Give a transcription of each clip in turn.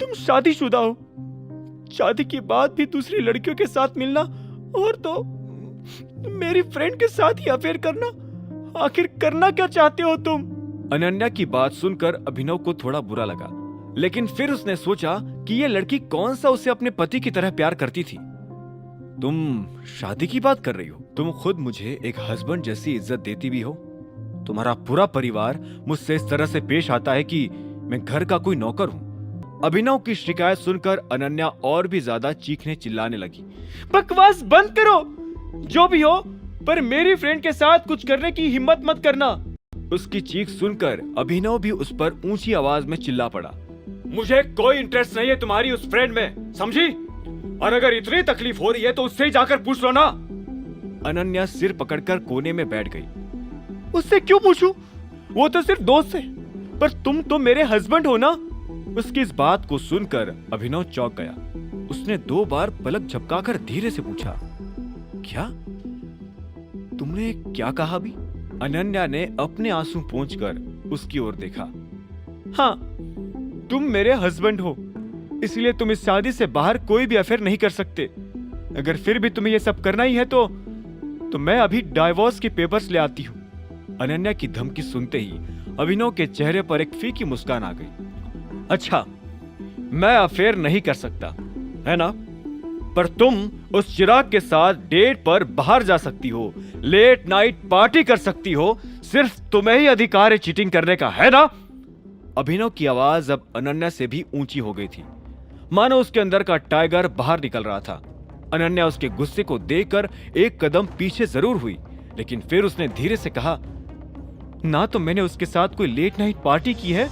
तुम शादीशुदा हो, शादी के बाद भी दूसरी लड़कियों के साथ मिलना और तो मेरी फ्रेंड के साथ ही अफेयर करना, आखिर करना क्या चाहते हो तुम? अनन्या की बात सुनकर अभिनव को थोड़ा बुरा लगा, लेकिन फिर उसने सोचा कि ये लड़की कौन सा उसे अपने पति की तरह प्यार करती थी। तुम शादी की बात कर रही हो? तुम खुद मुझे एक हस्बैंड जैसी इज्जत देती भी हो। तुम्हारा पूरा परिवार मुझसे इस तरह से पेश आता है कि मैं घर का कोई नौकर हूँ। अभिनव की शिकायत सुनकर अनन्या और भी ज्यादा चीखने चिल्लाने लगी। बकवास बंद करो, जो भी हो, पर मेरी फ्रेंड के साथ कुछ करने की हिम्मत मत करना। उसकी चीख सुनकर अभिनव भी उस पर ऊंची आवाज में चिल्ला पड़ा। मुझे कोई इंटरेस्ट नहीं है तुम्हारी उस फ्रेंड में, समझी? और अगर इतनी तकलीफ हो रही है तो उससे ही जाकर पूछ लो ना। अनन्या सिर पकड़कर कोने में बैठ गई। उससे क्यों पूछूं? वो तो सिर्फ दोस्त है, पर तुम तो मेरे हस्बैंड हो ना। उसकी इस बात को सुनकर अभिनव चौंक गया। उसने 2 बार पलक झपकाकर धीरे से पूछा, क्या? तुमने क्या कहा अभी? अनन्या ने अपने आंसू पोंछकर उसकी ओर देखा। हाँ, तुम मेरे हस्बैंड हो, इसलिए तुम इस शादी से बाहर कोई भी अफेयर नहीं कर सकते। अगर फिर भी तुम्हें ये सब करना ही है तो मैं अभी डाइवोर्स के पेपर्स ले आती हूँ। अनन्या की धमकी सुनते ही अभिनव के चेहरे पर एक फीकी मुस्कान आ गई। अच्छा, मैं अफेयर नहीं कर सकता, है ना? पर तुम उस चिराग के साथ डेट पर बाहर जा सकती हो, लेट नाइट पार्टी कर सकती हो। सिर्फ तुम्हें ही अधिकार है चीटिंग करने का, है ना? अभिनव की आवाज अब अनन्या से भी ऊंची हो गई थी, मानो उसके अंदर का टाइगर बाहर निकल रहा था। अनन्या उसके गुस्से को देखकर एक कदम पीछे जरूर हुई, लेकिन फिर उसने धीरे से कहा, ना तो मैंने उसके साथ कोई लेट नाइट पार्टी की है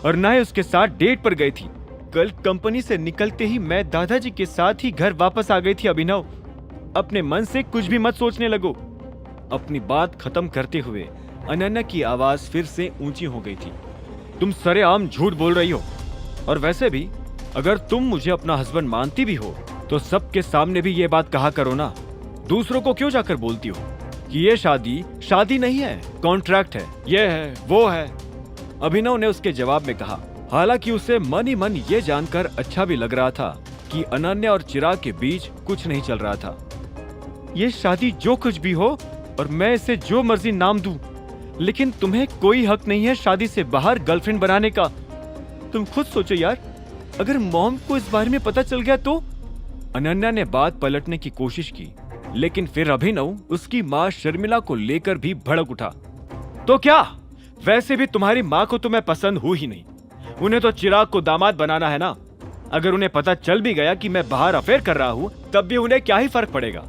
और ना ही उसके साथ डेट पर गई थी। कल कंपनी से निकलते ही मैं दादाजी के साथ ही घर वापस आ गई थी। अभिनव, अपने मन से कुछ भी मत सोचने लगो। अपनी बात खत्म करते हुए अनन्या की आवाज फिर से ऊंची हो गई थी। तुम सरेआम झूठ बोल रही हो, और वैसे भी अगर तुम मुझे अपना हस्बैंड मानती भी हो तो सबके सामने भी ये बात कहा करो ना। दूसरों को क्यों जाकर बोलती हो कि ये शादी नहीं है, कॉन्ट्रैक्ट है, ये है, वो है। अभिनव ने उसके जवाब में कहा। हालांकि उसे मन ही मन ये जानकर अच्छा भी लग रहा था कि अनन्या और चिराग के बीच कुछ नहीं चल रहा था। ये शादी जो कुछ भी हो और मैं इसे जो मर्जी नाम दूं, लेकिन तुम्हें कोई हक नहीं है शादी से बाहर गर्लफ्रेंड बनाने का। तुम खुद सोचो यार, अगर मॉम को इस बारे में पता चल गया तो? अनन्या ने बात पलटने की कोशिश की, लेकिन फिर अभिनव उसकी माँ शर्मिला को लेकर भी भड़क उठा। तो क्या? वैसे भी तुम्हारी माँ को तो मैं पसंद हूँ ही नहीं, उन्हें तो चिराग को दामाद बनाना है ना। अगर उन्हें पता चल भी गया कि मैं बाहर अफेयर कर रहा हूँ, तब भी उन्हें क्या ही फर्क पड़ेगा?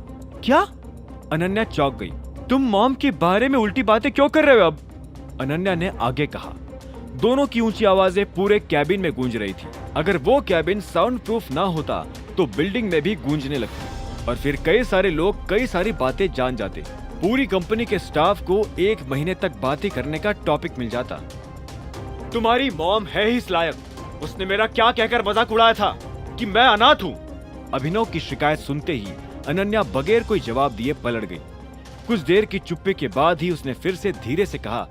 क्या? अनन्या चौंक गई। तुम मॉम के बारे में उल्टी बातें क्यों कर रहे हो अब? अनन्या ने आगे कहा। दोनों की ऊंची आवाजें पूरे कैबिन में गूंज रही थी। अगर वो कैबिन साउंड प्रूफ ना होता तो बिल्डिंग में भी गूंजने लगती, और फिर कई सारे लोग कई सारी बातें जान जाते। पूरी कंपनी के स्टाफ को 1 महीने तक बातें करने का टॉपिक मिल जाता। तुम्हारी मॉम है ही इस लायक, उसने मेरा क्या कहकर मजाक उड़ाया था कि मैं अनाथ हूँ। अभिनव की शिकायत सुनते ही अनन्या बगैर कोई जवाब दिए पलट गई। कुछ देर की चुप्पी के बाद ही उसने फिर से धीरे से कहा,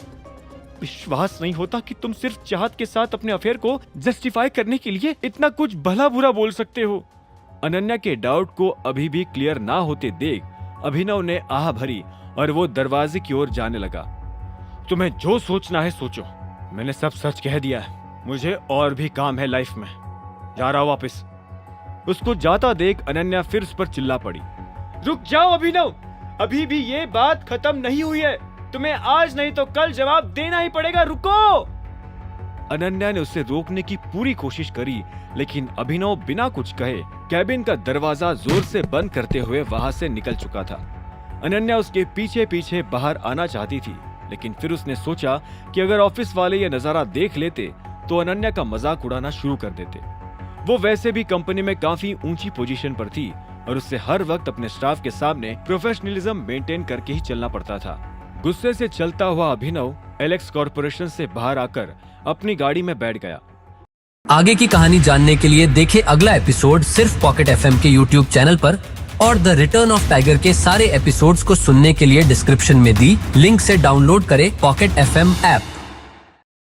विश्वास नहीं होता कि तुम सिर्फ चाहत के साथ अपने अफेयर को जस्टिफाई करने के लिए इतना कुछ भला बुरा बोल सकते हो। अनन्या के डाउट को अभी भी क्लियर ना होते देख अभिनव ने आह भरी और वो दरवाजे की ओर जाने लगा। तुम्हें जो सोचना है सोचो, मैंने सब सच कह दिया है। मुझे और भी काम है लाइफ में, जा रहा हूं वापस। उसको जाता देख अनन्या फिर उस पर चिल्ला पड़ी। रुक जाओ अभिनव, अभी भी ये बात खत्म नहीं हुई है। तुम्हें आज नहीं तो कल जवाब देना ही पड़ेगा, रुको। अनन्या ने उसे रोकने की पूरी कोशिश करी, लेकिन अभिनव बिना कुछ कहे कैबिन का दरवाजा जोर से बंद करते हुए वहां से निकल चुका था। अनन्या उसके पीछे पीछे बाहर आना चाहती थी, लेकिन फिर उसने सोचा कि अगर ऑफिस वाले ये नजारा देख लेते तो अनन्या का मजाक उड़ाना शुरू कर देते। वो वैसे भी कंपनी में काफी ऊंची पोजीशन पर थी और उससे हर वक्त अपने स्टाफ के सामने प्रोफेशनलिज्म मेंटेन करके ही चलना पड़ता था। गुस्से से चलता हुआ अभिनव एलेक्स कॉर्पोरेशन से बाहर आकर अपनी गाड़ी में बैठ गया। आगे की कहानी जानने के लिए देखें अगला एपिसोड सिर्फ पॉकेट एफएम के यूट्यूब चैनल पर, और द रिटर्न ऑफ टाइगर के सारे एपिसोड्स को सुनने के लिए डिस्क्रिप्शन में दी लिंक से डाउनलोड करें पॉकेट एफएम ऐप।